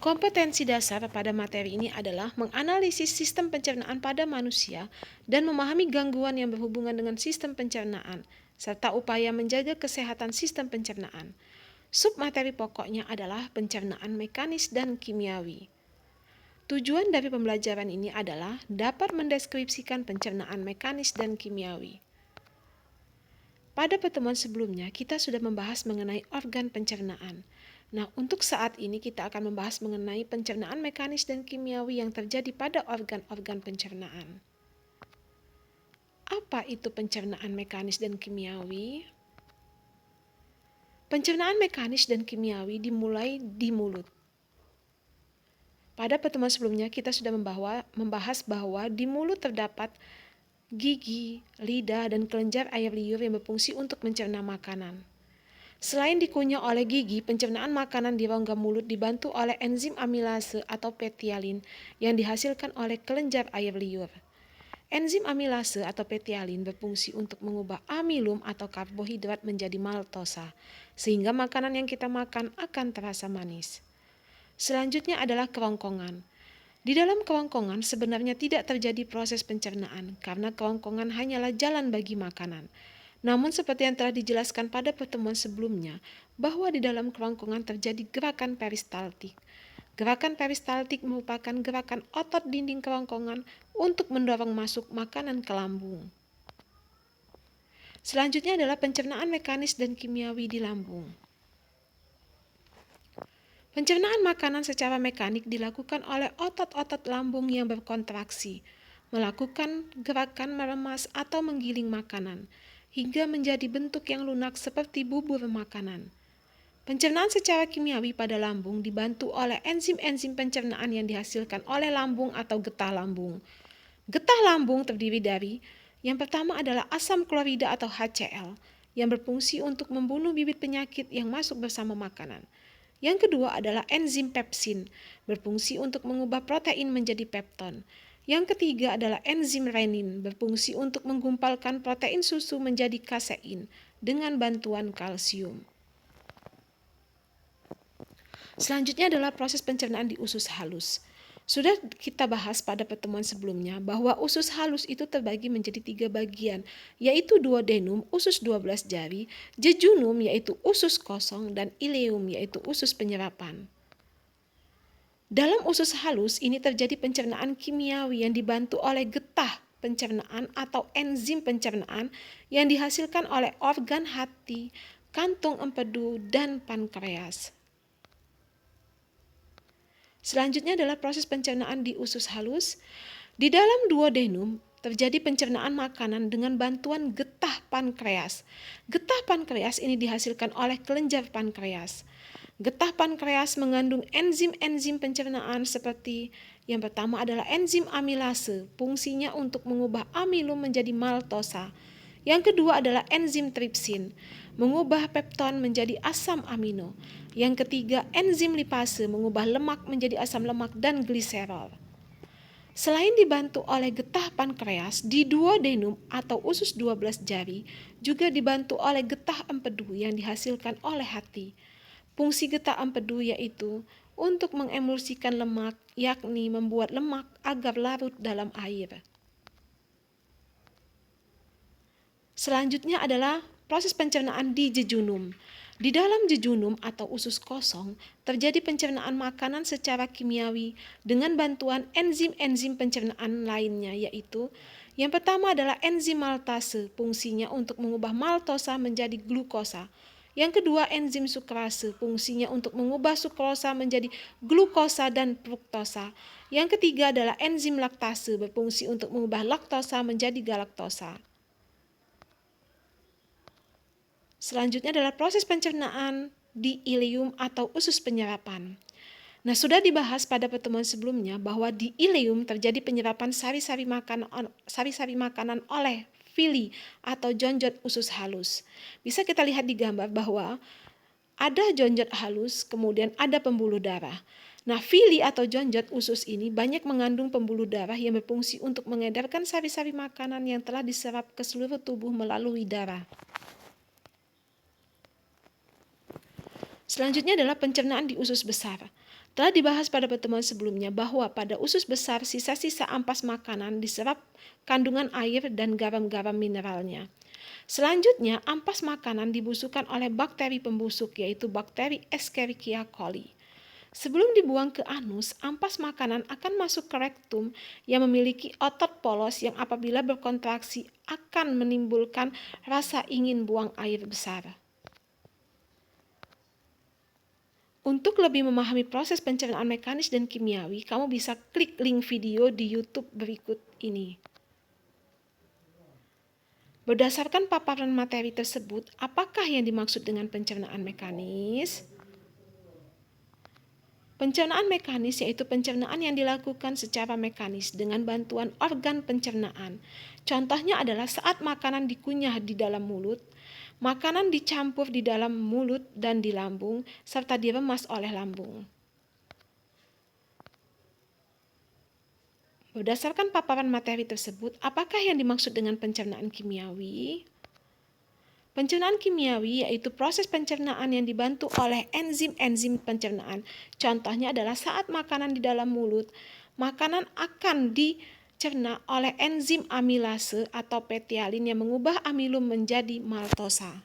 Kompetensi dasar pada materi ini adalah menganalisis sistem pencernaan pada manusia dan memahami gangguan yang berhubungan dengan sistem pencernaan, serta upaya menjaga kesehatan sistem pencernaan. Submateri pokoknya adalah pencernaan mekanis dan kimiawi. Tujuan dari pembelajaran ini adalah dapat mendeskripsikan pencernaan mekanis dan kimiawi. Pada pertemuan sebelumnya, kita sudah membahas mengenai organ pencernaan. Nah, untuk saat ini kita akan membahas mengenai pencernaan mekanis dan kimiawi yang terjadi pada organ-organ pencernaan. Apa itu pencernaan mekanis dan kimiawi? Pencernaan mekanis dan kimiawi dimulai di mulut. Pada pertemuan sebelumnya kita sudah membahas bahwa di mulut terdapat gigi, lidah, dan kelenjar air liur yang berfungsi untuk mencerna makanan. Selain dikunyah oleh gigi, pencernaan makanan di rongga mulut dibantu oleh enzim amilase atau petialin yang dihasilkan oleh kelenjar air liur. Enzim amilase atau petialin berfungsi untuk mengubah amilum atau karbohidrat menjadi maltosa, sehingga makanan yang kita makan akan terasa manis. Selanjutnya adalah kerongkongan. Di dalam kerongkongan sebenarnya tidak terjadi proses pencernaan karena kerongkongan hanyalah jalan bagi makanan. Namun seperti yang telah dijelaskan pada pertemuan sebelumnya, bahwa di dalam kerongkongan terjadi gerakan peristaltik. Gerakan peristaltik merupakan gerakan otot dinding kerongkongan untuk mendorong masuk makanan ke lambung. Selanjutnya adalah pencernaan mekanis dan kimiawi di lambung. Pencernaan makanan secara mekanik dilakukan oleh otot-otot lambung yang berkontraksi, melakukan gerakan meremas atau menggiling makanan, hingga menjadi bentuk yang lunak seperti bubur makanan. Pencernaan secara kimiawi pada lambung dibantu oleh enzim-enzim pencernaan yang dihasilkan oleh lambung atau getah lambung. Getah lambung terdiri dari, yang pertama adalah asam klorida atau HCl, yang berfungsi untuk membunuh bibit penyakit yang masuk bersama makanan. Yang kedua adalah enzim pepsin, berfungsi untuk mengubah protein menjadi pepton. Yang ketiga adalah enzim renin, berfungsi untuk menggumpalkan protein susu menjadi kasein dengan bantuan kalsium. Selanjutnya adalah proses pencernaan di usus halus. Sudah kita bahas pada pertemuan sebelumnya bahwa usus halus itu terbagi menjadi 3 bagian, yaitu duodenum, usus 12 jari, jejunum yaitu usus kosong, dan ileum yaitu usus penyerapan. Dalam usus halus ini terjadi pencernaan kimiawi yang dibantu oleh getah pencernaan atau enzim pencernaan yang dihasilkan oleh organ hati, kantung empedu, dan pankreas. Selanjutnya adalah proses pencernaan di usus halus. Di dalam duodenum terjadi pencernaan makanan dengan bantuan getah pankreas. Getah pankreas ini dihasilkan oleh kelenjar pankreas. Getah pankreas mengandung enzim-enzim pencernaan seperti yang pertama adalah enzim amilase, fungsinya untuk mengubah amilum menjadi maltosa. Yang kedua adalah enzim tripsin, mengubah pepton menjadi asam amino. Yang ketiga, enzim lipase, mengubah lemak menjadi asam lemak dan gliserol. Selain dibantu oleh getah pankreas, di duodenum atau usus 12 jari juga dibantu oleh getah empedu yang dihasilkan oleh hati. Fungsi getah empedu yaitu untuk mengemulsikan lemak, yakni membuat lemak agar larut dalam air. Selanjutnya adalah proses pencernaan di jejunum. Di dalam jejunum atau usus kosong terjadi pencernaan makanan secara kimiawi dengan bantuan enzim-enzim pencernaan lainnya, yaitu yang pertama adalah enzim maltase, fungsinya untuk mengubah maltosa menjadi glukosa. Yang kedua, enzim sukrase, fungsinya untuk mengubah sukrosa menjadi glukosa dan fruktosa. Yang ketiga adalah enzim laktase, berfungsi untuk mengubah laktosa menjadi galaktosa. Selanjutnya adalah proses pencernaan di ileum atau usus penyerapan. Nah, sudah dibahas pada pertemuan sebelumnya bahwa di ileum terjadi penyerapan sari-sari makanan oleh villi atau jonjot usus halus. Bisa kita lihat di gambar bahwa ada jonjot halus, kemudian ada pembuluh darah. Nah, villi atau jonjot usus ini banyak mengandung pembuluh darah yang berfungsi untuk mengedarkan sari-sari makanan yang telah diserap ke seluruh tubuh melalui darah. Selanjutnya adalah pencernaan di usus besar. Telah dibahas pada pertemuan sebelumnya bahwa pada usus besar sisa-sisa ampas makanan diserap kandungan air dan garam-garam mineralnya. Selanjutnya, ampas makanan dibusukkan oleh bakteri pembusuk, yaitu bakteri Escherichia coli. Sebelum dibuang ke anus, ampas makanan akan masuk ke rektum yang memiliki otot polos yang apabila berkontraksi akan menimbulkan rasa ingin buang air besar. Untuk lebih memahami proses pencernaan mekanis dan kimiawi, kamu bisa klik link video di YouTube berikut ini. Berdasarkan paparan materi tersebut, apakah yang dimaksud dengan pencernaan mekanis? Pencernaan mekanis yaitu pencernaan yang dilakukan secara mekanis dengan bantuan organ pencernaan. Contohnya adalah saat makanan dikunyah di dalam mulut, makanan dicampur di dalam mulut dan di lambung, serta diremas oleh lambung. Berdasarkan paparan materi tersebut, apakah yang dimaksud dengan pencernaan kimiawi? Pencernaan kimiawi yaitu proses pencernaan yang dibantu oleh enzim-enzim pencernaan. Contohnya adalah saat makanan di dalam mulut, makanan akan dicerna oleh enzim amilase atau petialin yang mengubah amilum menjadi maltosa.